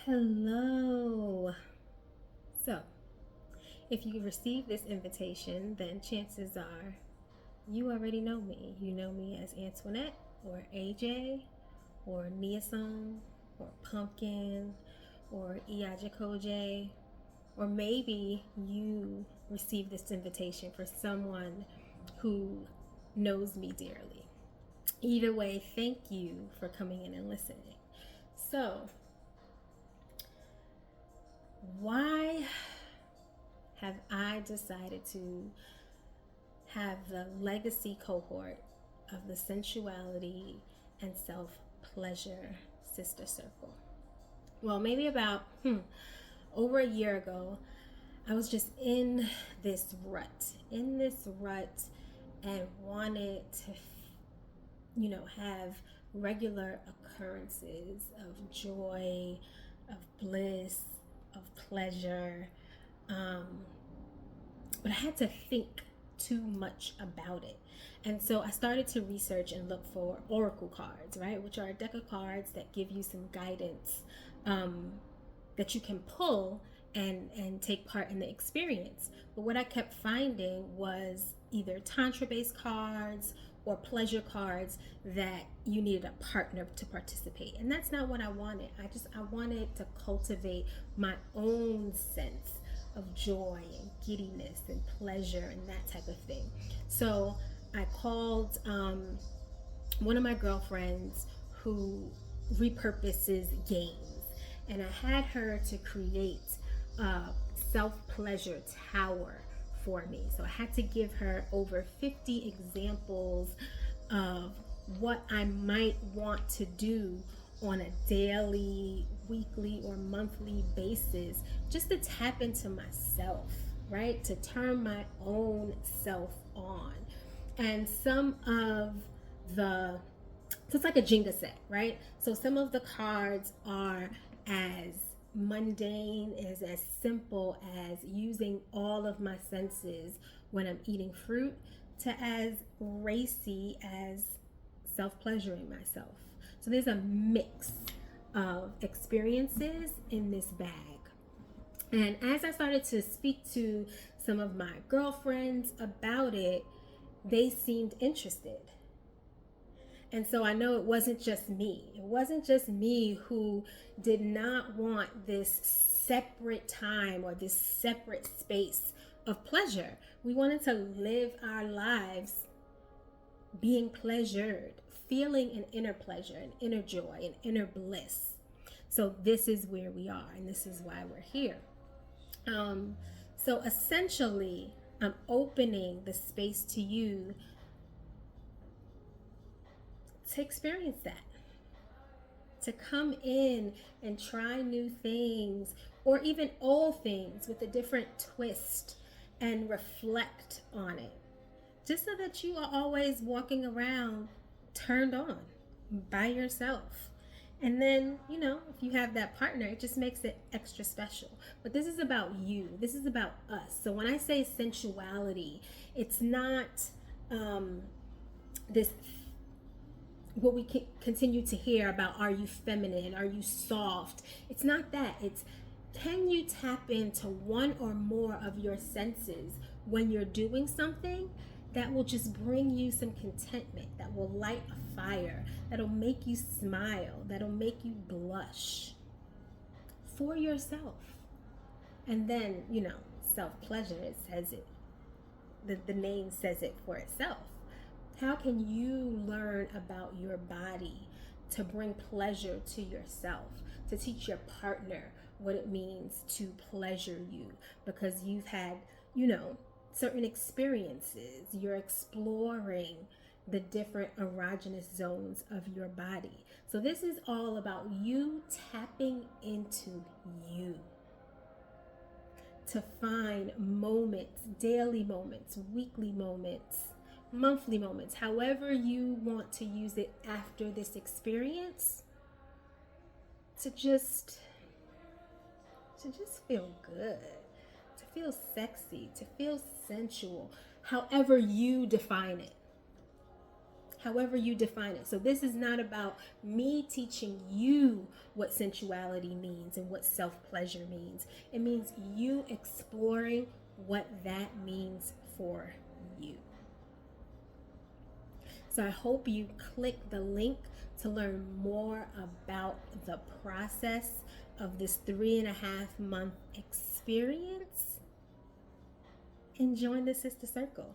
Hello. So, if you receive this invitation, then chances are you already know me. You know me as Antoinette or AJ or Neosome or Pumpkin or Iajakoje, or maybe you received this invitation for someone who knows me dearly. Either way, thank you for coming in and listening. So, why have I decided to have the legacy cohort of the Sensuality and Self Pleasure Sister Circle? Well, maybe about over a year ago, I was just in this rut, and wanted to, have regular occurrences of joy, of bliss, of pleasure. Um, but I had to think too much about it. And so I started to research and look for oracle cards, right? Which are a deck of cards that give you some guidance that you can pull and take part in the experience. But what I kept finding was either tantra based cards or pleasure cards that you needed a partner to participate. And that's not what I wanted. I wanted to cultivate my own sense of joy and giddiness and pleasure and that type of thing. So I called one of my girlfriends who repurposes games, and I had her to create a self pleasure tower for me. So I had to give her over 50 examples of what I might want to do on a daily, weekly, or monthly basis, just to tap into myself, right? To turn my own self on. And some of the, so it's like a Jenga set, right? So some of the cards are as mundane, is as simple as using all of my senses when I'm eating fruit, to as racy as self-pleasuring myself. So there's a mix of experiences in this bag. And as I started to speak to some of my girlfriends about it, they seemed interested. And so I know it wasn't just me. It wasn't just me who did not want this separate time or this separate space of pleasure. We wanted to live our lives being pleasured, feeling an inner pleasure, an inner joy, an inner bliss. So this is where we are, and this is why we're here. So essentially, I'm opening the space to you to experience that, to come in and try new things, or even old things with a different twist, and reflect on it, just so that you are always walking around turned on by yourself. And then, if you have that partner, it just makes it extra special. But this is about you. This is about us. So when I say sensuality, it's not this, what we continue to hear about, are you feminine? Are you soft? It's not that. It's, can you tap into one or more of your senses when you're doing something that will just bring you some contentment, that will light a fire, that'll make you smile, that'll make you blush for yourself. And then, self-pleasure, it says it, the name says it for itself. How can you learn about your body to bring pleasure to yourself, to teach your partner what it means to pleasure you, because you've had, certain experiences, you're exploring the different erogenous zones of your body. So this is all about you tapping into you, to find moments, daily moments, weekly moments, monthly moments, however you want to use it after this experience, to just feel good, to feel sexy, to feel sensual, however you define it. however you define it. So this is not about me teaching you what sensuality means and what self-pleasure means. It means you exploring what that means for you. So I hope you click the link to learn more about the process of this 3.5 month experience and join the Sister Circle.